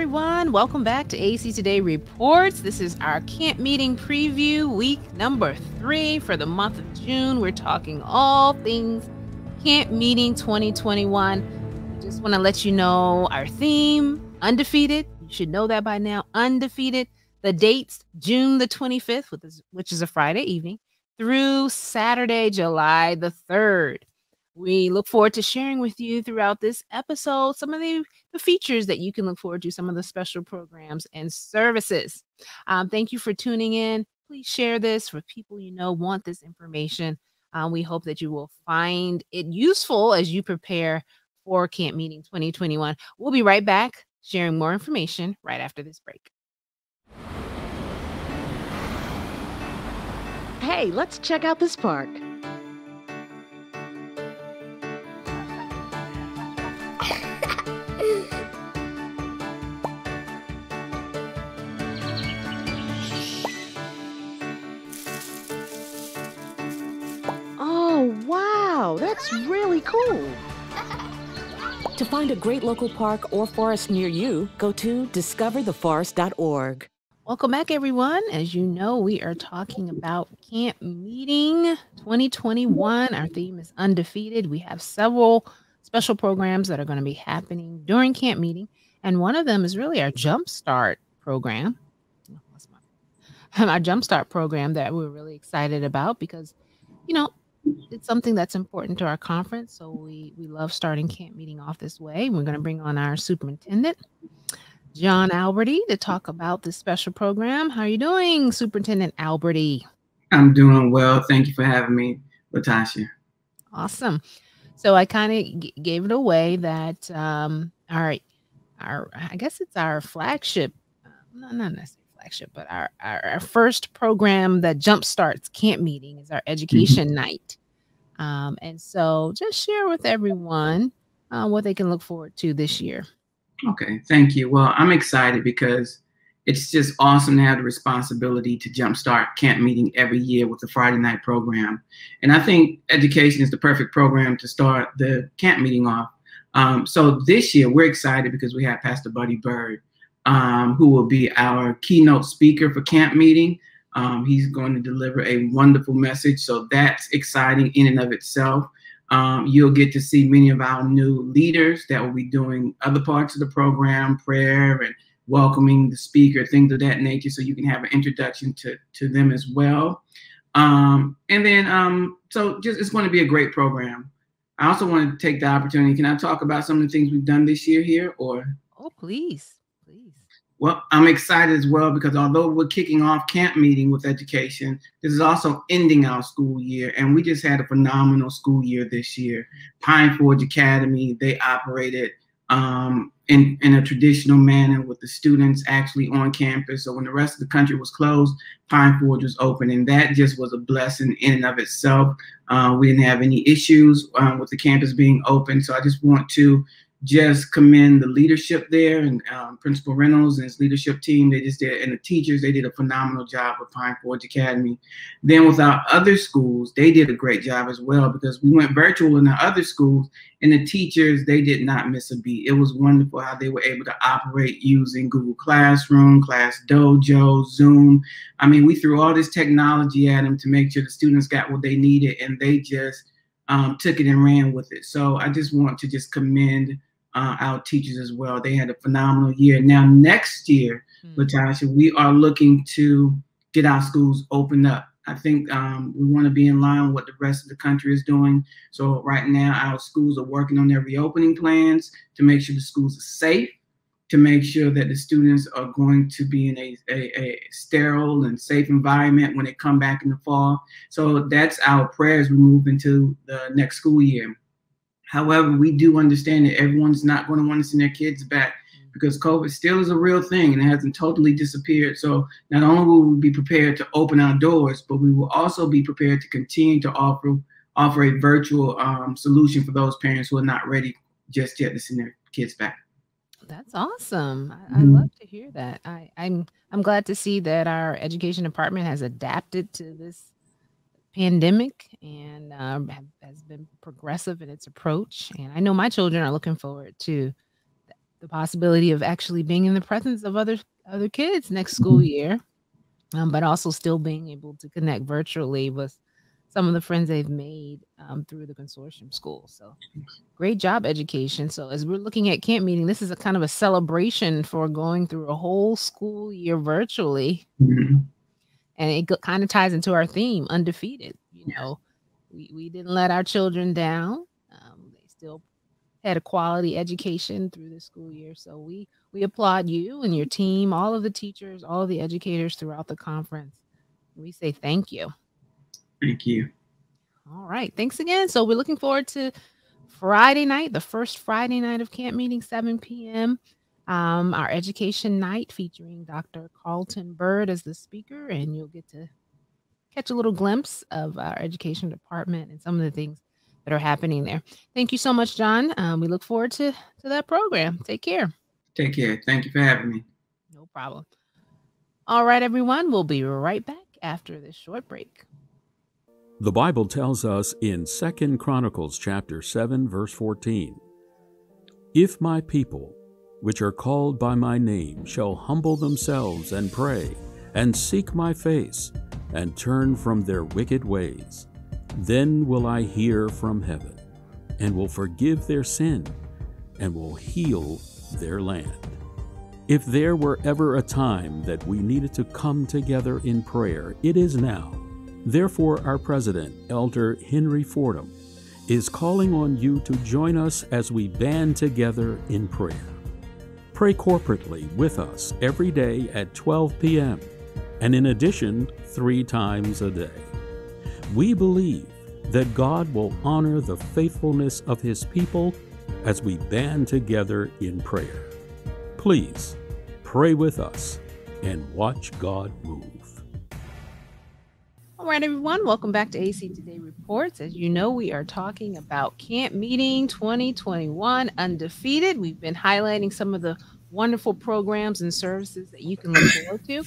everyone. Welcome back to AEC Today Reports. This is our camp meeting preview, week number 3 for the month of June. We're talking all things camp meeting 2021. We just want to let you know our theme, undefeated. You should know that by now, undefeated. The dates, June the 25th, which is a Friday evening, through Saturday, July the 3rd. We look forward to sharing with you throughout this episode some of the features that you can look forward to, some of the special programs and services. Thank you for tuning in. Please share this for people you know want this information. We hope that you will find it useful as you prepare for Camp Meeting 2021. We'll be right back sharing more information right after this break. Hey, let's check out this park. Oh, wow, that's really cool. To find a great local park or forest near you, go to discovertheforest.org. Welcome back, everyone. As you know, we are talking about Camp Meeting 2021. Our theme is undefeated. We have several special programs that are going to be happening during Camp Meeting, and one of them is really our Jumpstart program. Our Jumpstart program that we're really excited about because, you know, it's something that's important to our conference. So we love starting Camp Meeting off this way. We're going to bring on our superintendent, John Alberty, to talk about this special program. How are you doing, Superintendent Alberty? I'm doing well. Thank you for having me, Latasha. Awesome. So I kind of gave it away that our I guess it's our flagship, not necessarily flagship, but our first program that jumpstarts Camp Meeting is our Education Night. And so just share with everyone what they can look forward to this year. Okay, thank you. Well, I'm excited because it's just awesome to have the responsibility to jumpstart Camp Meeting every year with the Friday night program. And I think education is the perfect program to start the Camp Meeting off. So this year we're excited because we have Pastor Buddy Bird, who will be our keynote speaker for Camp Meeting. He's going to deliver a wonderful message. So that's exciting in and of itself. You'll get to see many of our new leaders that will be doing other parts of the program, prayer and welcoming the speaker, things of that nature, so you can have an introduction to them as well. So it's going to be a great program. I also want to take the opportunity. Can I talk about some of the things we've done this year here? Oh, please. Well, I'm excited as well because although we're kicking off Camp Meeting with education, this is also ending our school year. And we just had a phenomenal school year this year. Pine Forge Academy, they operated in a traditional manner with the students actually on campus. So when the rest of the country was closed, Pine Forge was open. And that just was a blessing in and of itself. We didn't have any issues with the campus being open. So I just want to commend the leadership there and Principal Reynolds and his leadership team. They just did, and the teachers, they did a phenomenal job with Pine Forge Academy. Then with our other schools, they did a great job as well because we went virtual in our other schools, and the teachers, they did not miss a beat. It was wonderful how they were able to operate using Google Classroom, Class Dojo, Zoom. I mean, we threw all this technology at them to make sure the students got what they needed, and they just took it and ran with it. So I just want to just commend our teachers as well. They had a phenomenal year. Now, next year, Latasha, we are looking to get our schools opened up. I think we want to be in line with what the rest of the country is doing. So right now, our schools are working on their reopening plans to make sure the schools are safe, to make sure that the students are going to be in a sterile and safe environment when they come back in the fall. So that's our prayer as we move into the next school year. However, we do understand that everyone's not going to want to send their kids back because COVID still is a real thing and it hasn't totally disappeared. So not only will we be prepared to open our doors, but we will also be prepared to continue to offer a virtual solution for those parents who are not ready just yet to send their kids back. That's awesome. I love to hear that. I'm glad to see that our education department has adapted to this pandemic and has been progressive in its approach. And I know my children are looking forward to the possibility of actually being in the presence of other kids next school year, but also still being able to connect virtually with some of the friends they've made through the consortium school. So great job, education. So as we're looking at camp meeting, this is a kind of a celebration for going through a whole school year virtually. And it kind of ties into our theme, undefeated. You know, we didn't let our children down. They still had a quality education through the school year. So we applaud you and your team, all of the teachers, all of the educators throughout the conference. We say thank you. Thank you. All right. Thanks again. So we're looking forward to Friday night, the first Friday night of camp meeting, 7 p.m. Our education night featuring Dr. Carlton Bird as the speaker, and you'll get to catch a little glimpse of our education department and some of the things that are happening there. Thank you so much, John. We look forward to that program. Take care. Take care. Thank you for having me. No problem. All right, everyone. We'll be right back after this short break. The Bible tells us in 2 Chronicles chapter 7, verse 14, "If my people, which are called by my name, shall humble themselves and pray, and seek my face, and turn from their wicked ways, then will I hear from heaven, and will forgive their sin, and will heal their land." If there were ever a time that we needed to come together in prayer, it is now. Therefore, our president, Elder Henry Fordham, is calling on you to join us as we band together in prayer. Pray corporately with us every day at 12 p.m., and in addition, 3 times a day. We believe that God will honor the faithfulness of His people as we band together in prayer. Please pray with us and watch God move. All right, everyone, welcome back to AEC Today Reports. As you know, we are talking about Camp Meeting 2021 Undefeated. We've been highlighting some of the wonderful programs and services that you can look forward to.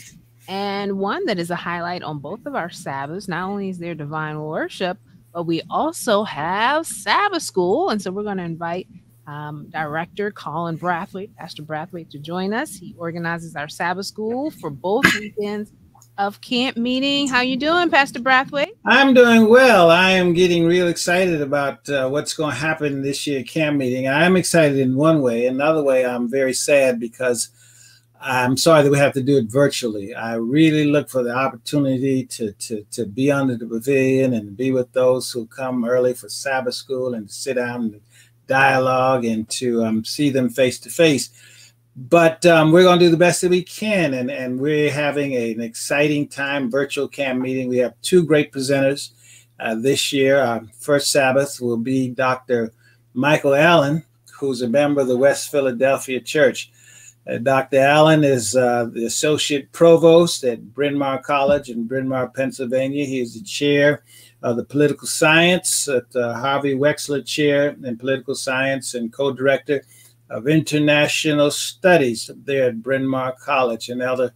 And one that is a highlight on both of our Sabbaths, not only is there divine worship, but we also have Sabbath School. And so we're going to invite Director Colin Brathwaite, Pastor Brathwaite, to join us. He organizes our Sabbath School for both weekends of camp meeting. How you doing, Pastor Brathwaite? I'm doing well. I am getting real excited about what's going to happen this year at camp meeting. I'm excited in one way. Another way, I'm very sad because I'm sorry that we have to do it virtually. I really look for the opportunity to be under the pavilion and be with those who come early for Sabbath school and sit down and dialogue and to see them face to face. But we're going to do the best that we can, and we're having an exciting time, virtual camp meeting. We have 2 great presenters this year. Our first Sabbath will be Dr. Michael Allen, who's a member of the West Philadelphia Church. Dr. Allen is the Associate Provost at Bryn Mawr College in Bryn Mawr, Pennsylvania. He is the Chair of the Political Science at the Harvey Wexler Chair in Political Science and Co-Director of International Studies there at Bryn Mawr College. And Elder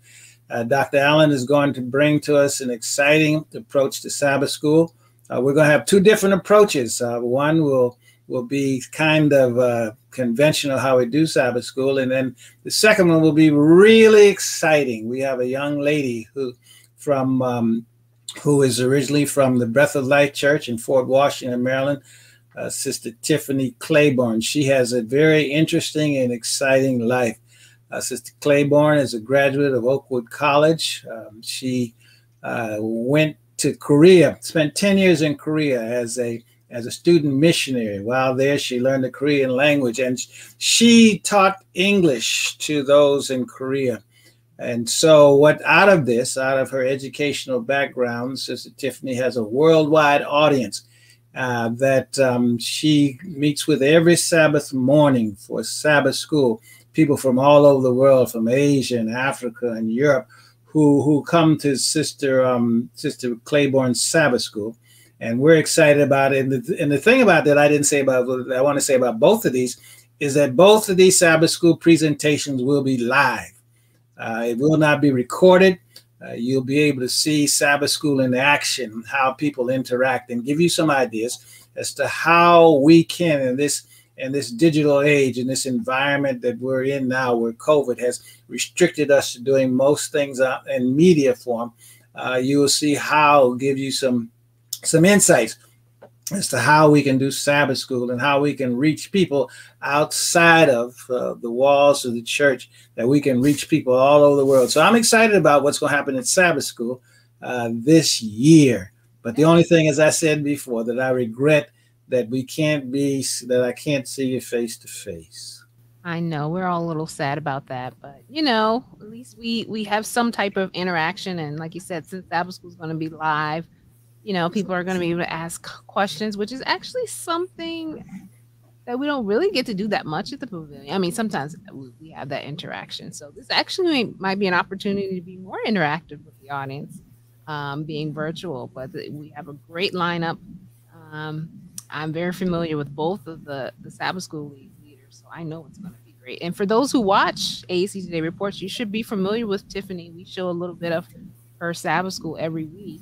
Dr. Allen is going to bring to us an exciting approach to Sabbath school. We're going to have 2 different approaches. One will be kind of conventional how we do Sabbath school, and then the second one will be really exciting. We have a young lady who is originally from the Breath of Life Church in Fort Washington, Maryland, Sister Tiffany Claiborne. She has a very interesting and exciting life. Sister Claiborne is a graduate of Oakwood College. She went to Korea, spent 10 years in Korea as a student missionary. While there, she learned the Korean language, and she taught English to those in Korea. And so out of her educational background, Sister Tiffany has a worldwide audience that she meets with every Sabbath morning for Sabbath school. People from all over the world, from Asia and Africa and Europe, who come to Sister Claiborne's Sabbath school. And we're excited about it. And the thing about that I want to say about both of these is that both of these Sabbath school presentations will be live. It will not be recorded. You'll be able to see Sabbath school in action, how people interact, and give you some ideas as to how we can, in this in this digital age, in this environment that we're in now, where COVID has restricted us to doing most things in media form, you will see how give you some insights as to how we can do Sabbath school and how we can reach people outside of the walls of the church, that we can reach people all over the world. So I'm excited about what's going to happen at Sabbath school this year. But the only thing, as I said before, that I regret that I can't see you face to face. I know we're all a little sad about that, but you know, at least we have some type of interaction. And like you said, since Sabbath school is going to be live, you know, people are going to be able to ask questions, which is actually something that we don't really get to do that much at the pavilion. I mean, sometimes we have that interaction. So this actually might be an opportunity to be more interactive with the audience, being virtual. But we have a great lineup. I'm very familiar with both of the Sabbath school leaders, so I know it's going to be great. And for those who watch AEC Today Reports, you should be familiar with Tiffany. We show a little bit of her Sabbath school every week.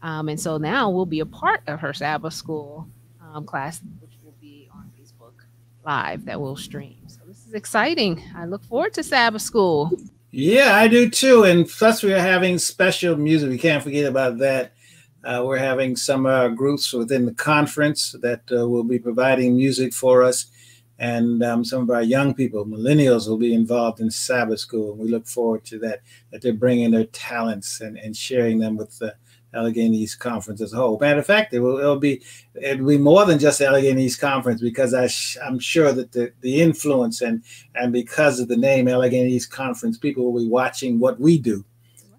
And so now we'll be a part of her Sabbath school class, which will be on Facebook Live that we'll stream. So this is exciting. I look forward to Sabbath school. Yeah, I do too. And plus we are having special music. We can't forget about that. We're having some groups within the conference that will be providing music for us. And some of our young people, millennials, will be involved in Sabbath school. We look forward to that they're bringing their talents and sharing them with the Allegheny East Conference as a whole. Matter of fact, it'll be more than just the Allegheny East Conference, because I'm sure that the influence and because of the name Allegheny East Conference, people will be watching what we do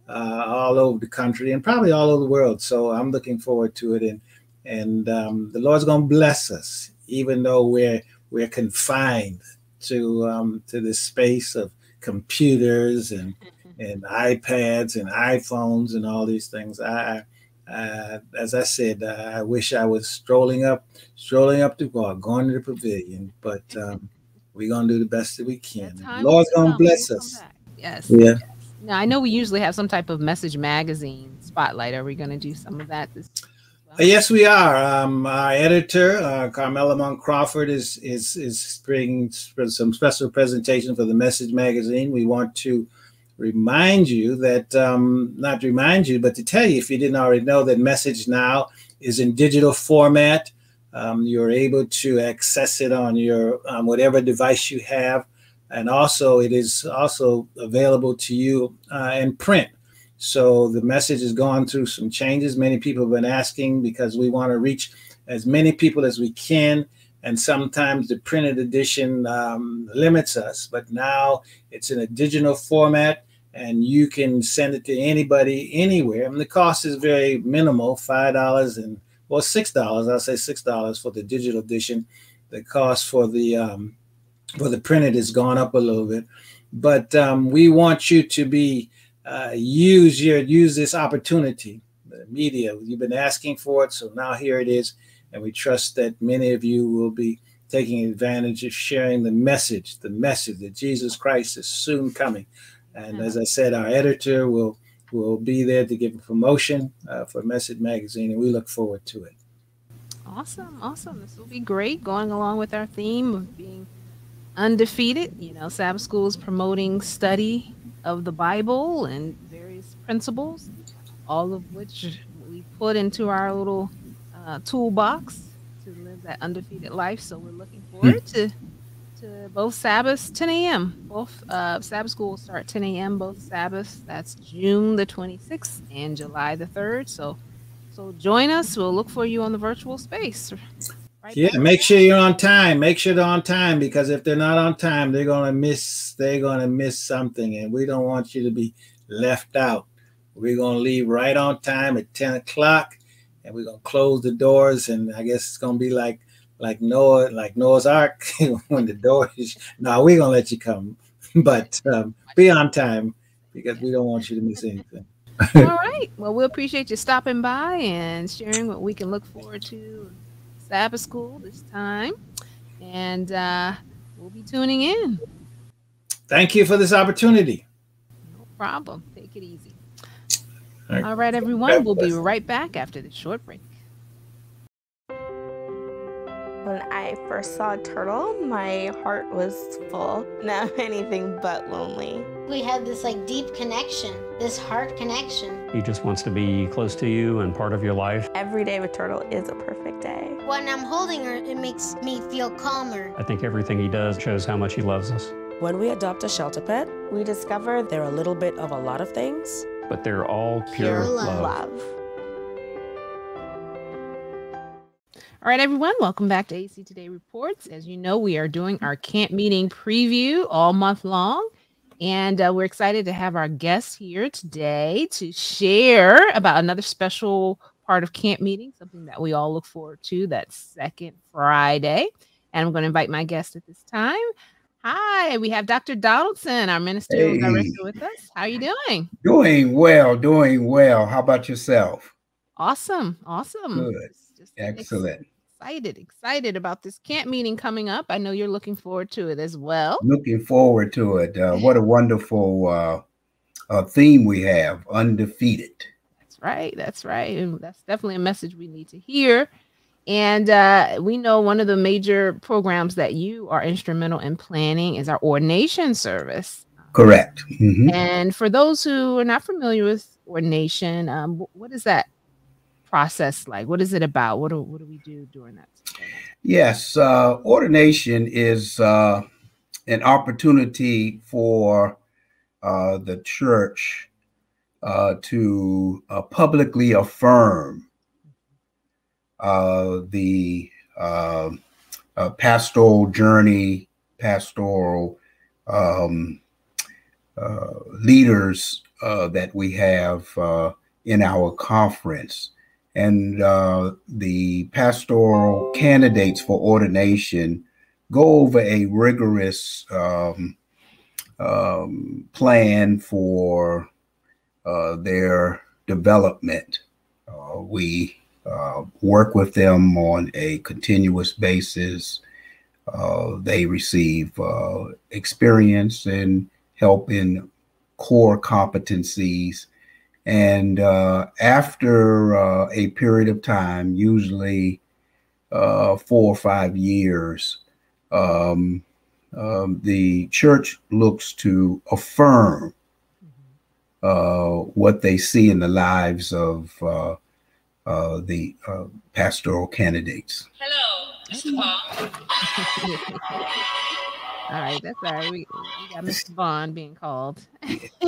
all over the country and probably all over the world. So I'm looking forward to it, and the Lord's going to bless us, even though we're confined to this space of computers and iPads and iPhones and all these things. As I said, I wish I was strolling up the walk, going to the pavilion, but we're going to do the best that we can. The Lord's going to bless us. Yes. Yeah. Now, I know we usually have some type of Message Magazine spotlight. Are we going to do some of that this well? Yes, we are. Our editor, Carmela Monk Crawford, is bringing some special presentation for the Message Magazine. We want to remind you that, not remind you, but to tell you, if you didn't already know, that Message now is in digital format. You're able to access it on your whatever device you have. And also, it is also available to you in print. So the Message has gone through some changes. Many people have been asking, because we want to reach as many people as we can. And sometimes the printed edition limits us. But now it's in a digital format, and you can send it to anybody, anywhere. And the cost is very minimal, $5 and, well, $6. I'll say $6 for the digital edition. The cost for the printed has gone up a little bit, but we want you to use this opportunity. The media, you've been asking for it, so now here it is, and we trust that many of you will be taking advantage of sharing the message that Jesus Christ is soon coming. And as I said, our editor will be there to give a promotion for Message Magazine, and we look forward to it. Awesome. This will be great, going along with our theme of being undefeated. You know, Sabbath school is promoting study of the Bible and various principles, all of which we put into our little toolbox to live that undefeated life. So we're looking forward to both Sabbaths, 10 a.m. Both Sabbath school will start 10 a.m. both Sabbaths. That's June the 26th and July the 3rd. So join us. We'll look for you on the virtual space. Right, yeah, make sure you're on time. Make sure they're on time, because if they're not on time, they're gonna miss something, and we don't want you to be left out. We're gonna leave right on time at 10 o'clock, and we're gonna close the doors. And I guess it's gonna be like Noah's Ark when the door is. No, we're gonna let you come, but be on time, because we don't want you to miss anything. All right. Well, we appreciate you stopping by and sharing what we can look forward to Sabbath school this time, and we'll be tuning in. Thank you for this opportunity. No problem. Take it easy. All right, everyone. We'll be right back after this short break. When I first saw a turtle, my heart was full. Now anything but lonely. We had this like deep connection, this heart connection. He just wants to be close to you and part of your life. Every day with Turtle is a perfect day. When I'm holding her, it makes me feel calmer. I think everything he does shows how much he loves us. When we adopt a shelter pet, We discover they're a little bit of a lot of things. But they're all pure love. love. All right, everyone, welcome back to AEC Today Reports. As you know, we are doing our camp meeting preview all month long, and we're excited to have our guests here today to share about another special part of camp meeting, something that we all look forward to, that second Friday. And I'm going to invite my guest at this time. Hi, we have Dr. Donaldson, our ministerial director, with us. How are you doing? Doing well. How about yourself? Awesome. Good. Just Excellent. Excited about this camp meeting coming up. I know you're looking forward to it as well. Looking forward to it. What a wonderful theme we have, undefeated. That's right. And that's definitely a message we need to hear. And we know one of the major programs that you are instrumental in planning is our ordination service. Correct. Mm-hmm. And for those who are not familiar with ordination, what is that process like? What is it about? What do we do during that? Yes, ordination is an opportunity for the church to publicly affirm the pastoral journey, pastoral leaders that we have in our conference. And the pastoral candidates for ordination go over a rigorous plan for their development. We work with them on a continuous basis. They receive experience and help in core competencies. And after a period of time, usually 4 or 5 years, the church looks to affirm what they see in the lives of the pastoral candidates. Hello, Mr. Paul. All right, that's all right. We got Mr. Vaughn being called.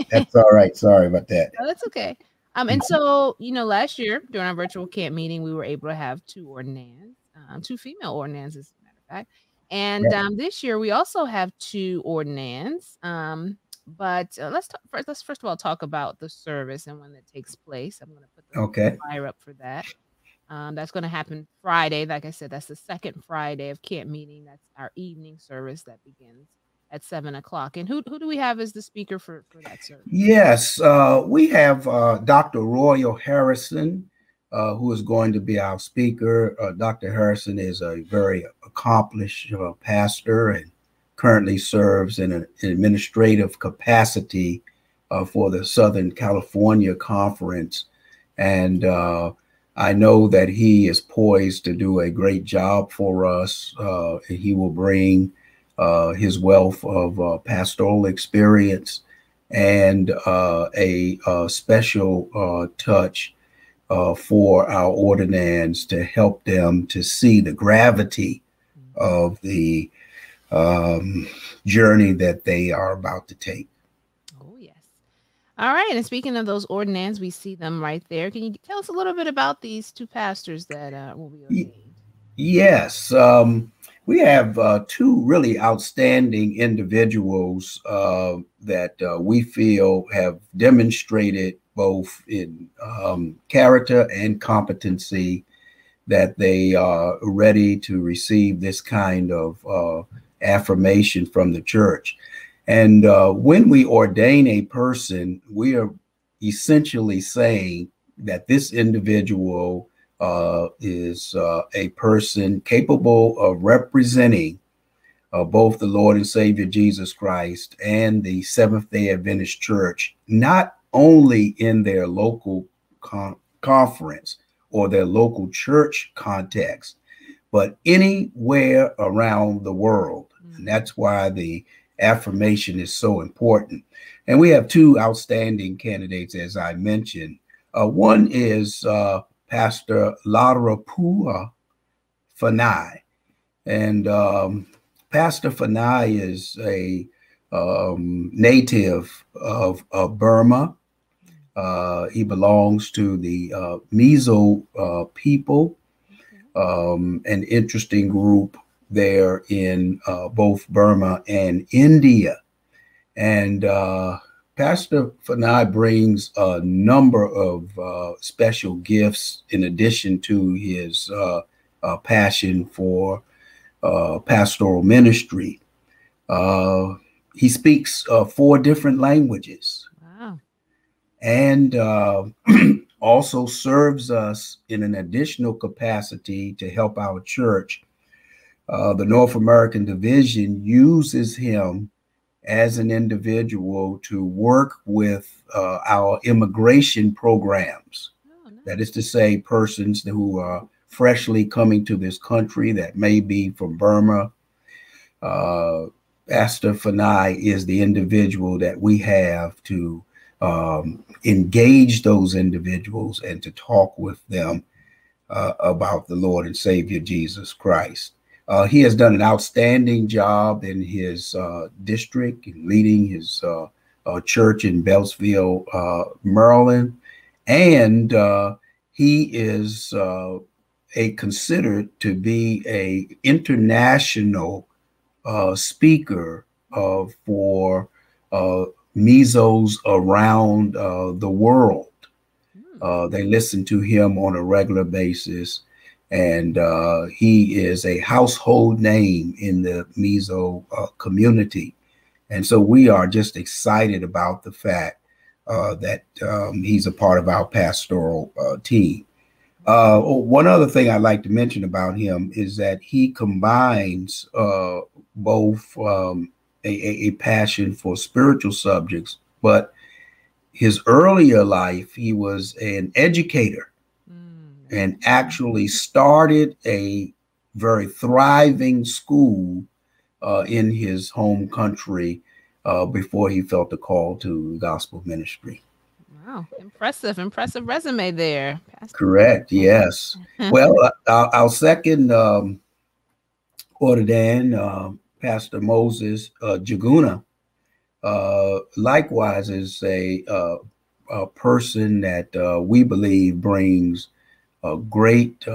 That's all right. Sorry about that. No, that's okay. And so, last year during our virtual camp meeting, we were able to have 2 ordinands, 2 female ordinands, as a matter of fact. And this year we also have 2 ordinands. But let's first of all talk about the service and when it takes place. I'm going to put the flyer up for that. That's going to happen Friday. Like I said, that's the second Friday of camp meeting. That's our evening service that begins at 7:00. And who do we have as the speaker for that service? Yes, we have Dr. Royal Harrison, who is going to be our speaker. Dr. Harrison is a very accomplished pastor and currently serves in an administrative capacity for the Southern California Conference. And I know that he is poised to do a great job for us. He will bring his wealth of pastoral experience and a special touch for our ordinands to help them to see the gravity of the journey that they are about to take. Oh, yes. All right. And speaking of those ordinands, we see them right there. Can you tell us a little bit about these 2 pastors that will be ordained? Yes. We have 2 really outstanding individuals that we feel have demonstrated both in character and competency that they are ready to receive this kind of affirmation from the church. And when we ordain a person, we are essentially saying that this individual is a person capable of representing both the Lord and Savior Jesus Christ and the Seventh-day Adventist Church, not only in their local conference or their local church context, but anywhere around the world. And that's why the affirmation is so important. And we have two outstanding candidates, as I mentioned. One is Pastor Larapua Fanai. And Pastor Fanai is a native of Burma. He belongs to the Mizo people, an interesting group there in both Burma and India. And Pastor Fanai brings a number of special gifts in addition to his passion for pastoral ministry. He speaks 4 different languages. Wow. And also serves us in an additional capacity to help our church. The North American Division uses him as an individual to work with our immigration programs. Oh, nice. That is to say, persons who are freshly coming to this country that may be from Burma. Pastor Fanai is the individual that we have to engage those individuals and to talk with them about the Lord and Savior Jesus Christ. He has done an outstanding job in his district, in leading his church in Beltsville, Maryland, and he is considered to be a international speaker for Mizos around the world. They listen to him on a regular basis, and he is a household name in the Mizo community. And so we are just excited about the fact that he's a part of our pastoral team. One other thing I'd like to mention about him is that he combines both a passion for spiritual subjects, but his earlier life, he was an educator and actually started a very thriving school in his home country before he felt the call to gospel ministry. Wow, impressive resume there, Pastor. Correct, yes. Well, our second ordained, Pastor Moses Jaguna, likewise is a person that we believe brings a great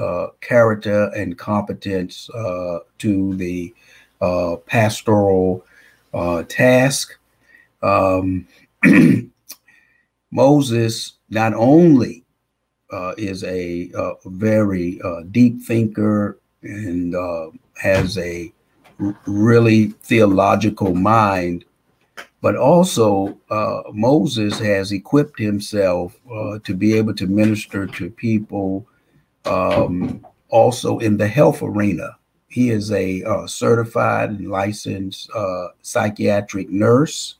character and competence to the pastoral task. Moses not only is a very deep thinker and has a really theological mind, but also Moses has equipped himself to be able to minister to people also in the health arena. He is a certified and licensed psychiatric nurse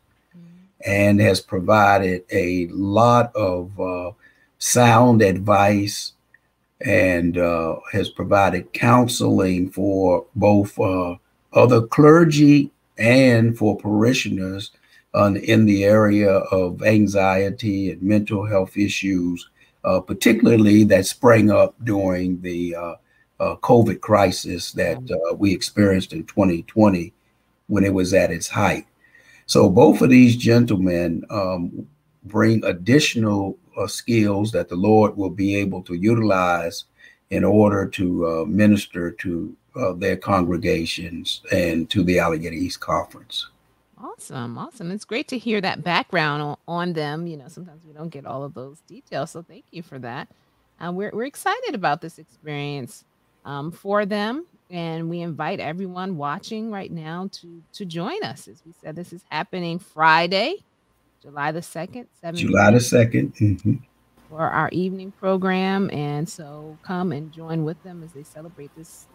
and has provided a lot of sound advice and has provided counseling for both other clergy and for parishioners in the area of anxiety and mental health issues, particularly that sprang up during the COVID crisis that we experienced in 2020 when it was at its height. So both of these gentlemen bring additional skills that the Lord will be able to utilize in order to minister to their congregations and to the Allegheny East Conference. Awesome. It's great to hear that background on them. You know, sometimes we don't get all of those details, so thank you for that. We're excited about this experience for them, and we invite everyone watching right now to join us. As we said, this is happening Friday, July the 2nd, 7 July the 2nd. Mm-hmm. For our evening program, and so come and join with them as they celebrate this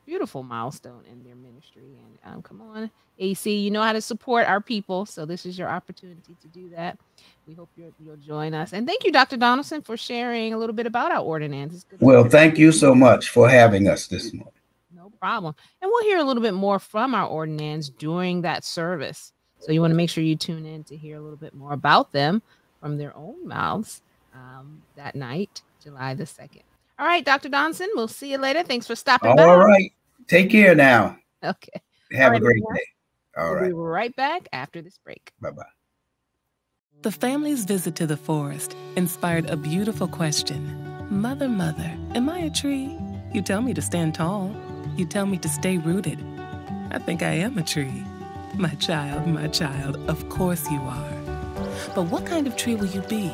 beautiful milestone in their ministry. And come on, AEC, you know how to support our people, so this is your opportunity to do that. We hope you'll join us. And thank you, Dr. Donaldson, for sharing a little bit about our ordinance. Well, thank you so much for having us this morning. problem. And we'll hear a little bit more from our ordinands during that service. So you want to make sure you tune in to hear a little bit more about them from their own mouths that night, July the 2nd. All right, Dr. Donaldson, we'll see you later. Thanks for stopping by. All right. Take care now. Okay. Have a great day. All right. We'll be right back after this break. Bye-bye. The family's visit to the forest inspired a beautiful question. Mother, mother, am I a tree? You tell me to stand tall. You tell me to stay rooted. I think I am a tree. My child, of course you are. But what kind of tree will you be?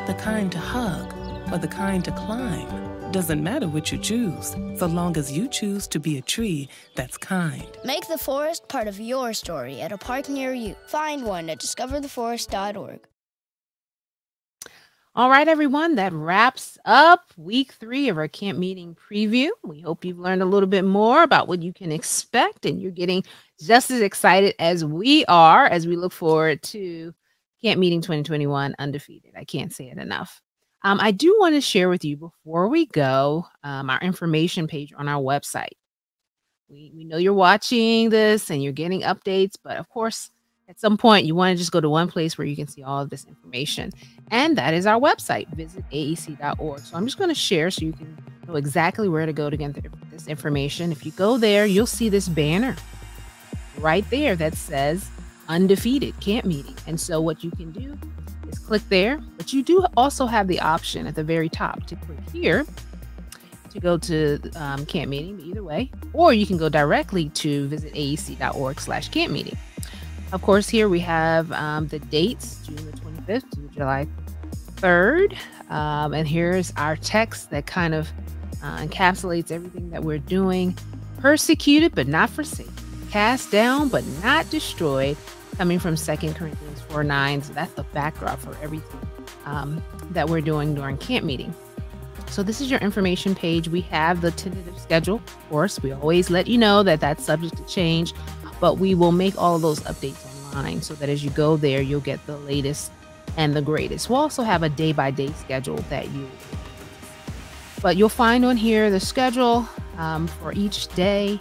The kind to hug or the kind to climb? Doesn't matter which you choose, so long as you choose to be a tree that's kind. Make the forest part of your story at a park near you. Find one at discovertheforest.org. All right, everyone, that wraps up week 3 of our camp meeting preview. We hope you've learned a little bit more about what you can expect, and you're getting just as excited as we are as we look forward to Camp Meeting 2021 Undefeated. I can't say it enough. I do want to share with you before we go our information page on our website. We know you're watching this and you're getting updates, but of course, at some point, you want to just go to one place where you can see all of this information. And that is our website, visit aec.org. So I'm just going to share so you can know exactly where to go to get this information. If you go there, you'll see this banner right there that says Undefeated Camp Meeting. And so what you can do is click there, but you do also have the option at the very top to click here to go to camp meeting, either way, or you can go directly to visit aec.org/camp meeting. Of course, here we have the dates, June the 25th to July 3rd. And here's our text that kind of encapsulates everything that we're doing. Persecuted, but not forsaken. Cast down, but not destroyed. Coming from 2 Corinthians 4:9. So that's the backdrop for everything that we're doing during camp meeting. So this is your information page. We have the tentative schedule. Of course, we always let you know that that's subject to change, but we will make all of those updates online so that as you go there, you'll get the latest and the greatest. We'll also have a day-by-day schedule that but you'll find on here the schedule for each day.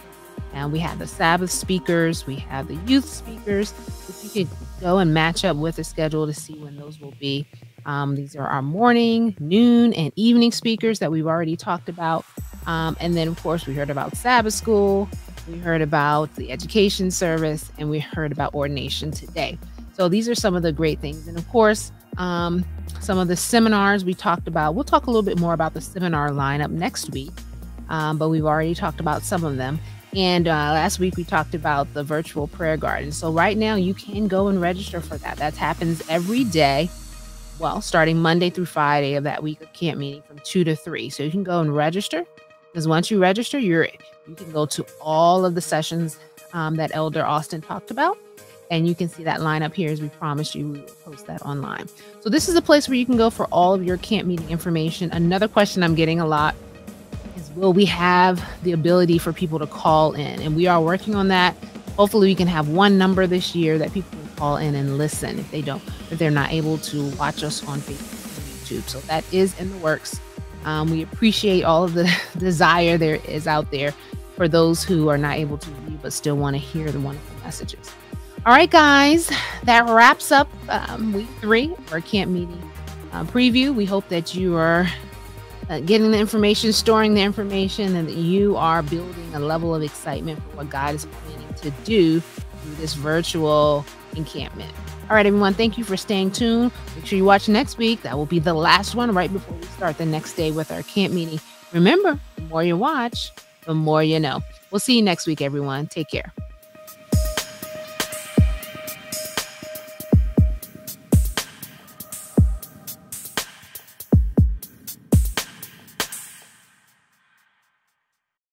And we have the Sabbath speakers, we have the youth speakers. If you could go and match up with the schedule to see when those will be. These are our morning, noon, and evening speakers that we've already talked about. And then, of course, we heard about Sabbath school, we heard about the education service, and we heard about ordination today. So these are some of the great things. And of course, some of the seminars we talked about. We'll talk a little bit more about the seminar lineup next week, but we've already talked about some of them. And last week we talked about the virtual prayer garden. So right now you can go and register for that. That happens every day. Well, starting Monday through Friday of that week of camp meeting from 2 to 3. So you can go and register, because once you register, you can go to all of the sessions that Elder Austin talked about. And you can see that lineup here. As we promised you, we will post that online. So this is a place where you can go for all of your camp meeting information. Another question I'm getting a lot is, will we have the ability for people to call in? And we are working on that. Hopefully we can have one number this year that people can call in and listen if they're not able to watch us on Facebook and YouTube. So that is in the works. We appreciate all of the desire there is out there for those who are not able to read but still want to hear the wonderful messages. All right, guys, that wraps up week 3 of our camp meeting preview. We hope that you are getting the information, storing the information, and that you are building a level of excitement for what God is planning to do through this virtual encampment. All right, everyone, thank you for staying tuned. Make sure you watch next week. That will be the last one right before we start the next day with our camp meeting. Remember, the more you watch, the more you know. We'll see you next week, everyone. Take care.